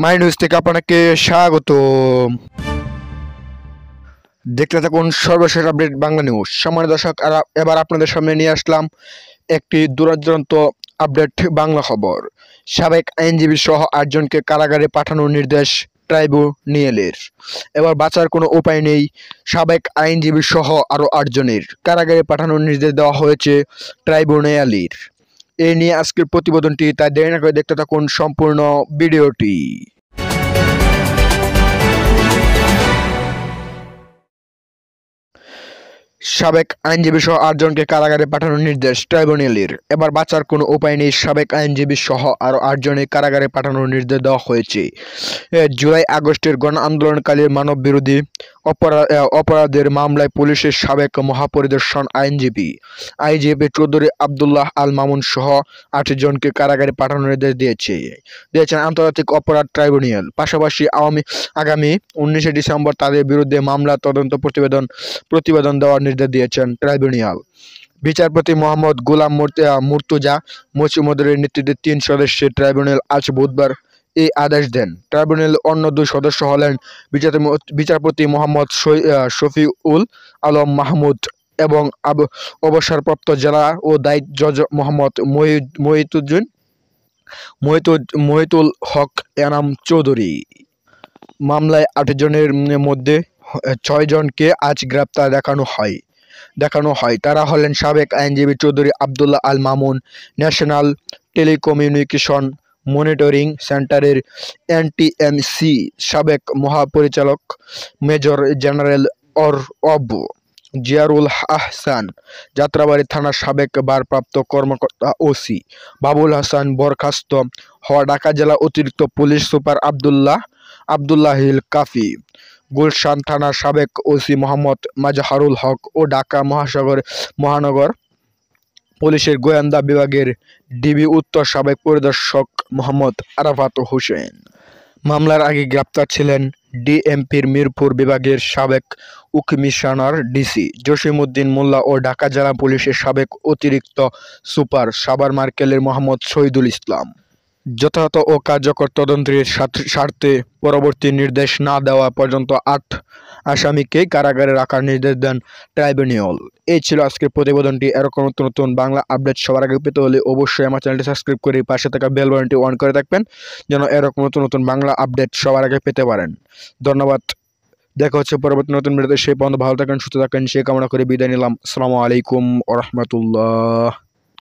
My news থেকে আপনাকে স্বাগত। দেখতে থাকুন সর্বশেষ আপডেট বাংলা নিউজ। সম্মানিত দর্শক, এবার আপনাদের সামনে নিয়ে আসলাম একটি দূরান্ত আপডেট বাংলা খবর। সাবেক আইনজীবী সহ 8 জনকে কারাগারে পাঠানোর নির্দেশ ট্রাইব্যুনালের। এবার বাঁচার কোনো উপায় নেই, সাবেক আইনজীবী সহ আরও 8 জনের কারাগারে পাঠানোর নির্দেশ দেওয়া হয়েছে ট্রাইব্যুনালের। এই নিয়ে আজকের প্রতিবেদনটি, তাই দেরি না করে দেখতে থাকুন সম্পূর্ণ ভিডিওটি। সাবেক আইনজীবী সহ 8 জনকে কারাগারে পাঠানোর নির্দেশ ট্রাইব্যুনালের। এবার বাঁচার কোনো উপায় নেই, সাবেক আইনজীবী সহ আরও 8 জনের কারাগারে পাঠানোর নির্দেশ দেওয়া হয়েছে। জুলাই আগস্টের গণ আন্দোলনকালীন মানববিরোধী অপরাধের মামলায় পুলিশের সাবেক মহাপরিদর্শন আইজিপি চৌধুরী আবদুল্লাহ আল মামুন সহ 8 জনকে কারাগারে পাঠানোর নির্দেশ দিয়েছেন আন্তর্জাতিক অপরাধ ট্রাইব্যুনাল। পাশাপাশি আগামী 19 ডিসেম্বর তাদের বিরুদ্ধে মামলা তদন্ত প্রতিবেদন দেওয়ার নির্দেশ দিয়েছেন ট্রাইব্যুনাল। বিচারপতি মোহাম্মদ গোলাম মুর্তজা মজুমদারের নেতৃত্বে 3 সদস্যের ট্রাইব্যুনাল আজ বুধবার এই আদেশ দেন। ট্রাইব্যুনালের অন্য 2 সদস্য হলেন বিচারপতি মোহাম্মদ শফিউল আলম মাহমুদ এবং অবসরপ্রাপ্ত জেলা ও দায়িত্ব জজ মোহাম্মদ মহিতুল হক এনাম চৌধুরী। মামলায় 8 জনের মধ্যে 6 জনকে আজ গ্রেপ্তার দেখানো হয়। তারা হলেন সাবেক আইনজীবী Chowdhury Abdullah Al Mamun, national telecommunication monitoring সেন্টারের এনটিএমসি সাবেক মহাপরিচালক মেজর জেনারেল অব জিয়ারুল আহসান, যাত্রাবাড়ী থানার সাবেক ভারপ্রাপ্ত কর্মকর্তা ওসি বাবুল হাসান, বরখাস্ত হওয়া ঢাকা জেলা অতিরিক্ত পুলিশ সুপার আবদুল্লাহিল কাফি, গুলশান থানার সাবেক ওসি মোহাম্মদ মাজহারুল হক ও ঢাকা মহানগর পুলিশের গোয়েন্দা বিভাগের ডিবি উত্তর সাবেক পরিদর্শক মোহাম্মদ আরাফাত হোসেন। মামলার আগে গ্রেপ্তার ছিলেন ডিএমপির মিরপুর বিভাগের সাবেক উপকমিশনার ডিসি জসিমউদ্দিন মোল্লা ও ঢাকা জেলা পুলিশের সাবেক অতিরিক্ত সুপার সাভার মার্কেলের মোহাম্মদ শহীদুল ইসলাম। যথাযথ ও কার্যকর তদন্তের স্বার্থে পরবর্তী নির্দেশ না দেওয়া পর্যন্ত 8 আসামিকে কারাগারে রাখার নির্দেশ দেন ট্রাইব্যুনাল। এই ছিল আজকের প্রতিবেদনটি। এরকম নতুন বাংলা আপডেট সবার আগে পেতে হলে অবশ্যই আমার চ্যানেলটি সাবস্ক্রাইব করে পাশে থাকা বেল বাটনটি অন করে রাখবেন, যেন এরকম নতুন বাংলা আপডেট সবার আগে পেতে পারেন। ধন্যবাদ। দেখা হচ্ছে পরবর্তী নতুন ভিডিওতে। সেই পর্যন্ত ভালো থাকেন, সুস্থ থাকেন, সে কামনা করে বিদায় নিলাম। আসসালামু আলাইকুম ওয়া রাহমাতুল্লাহ।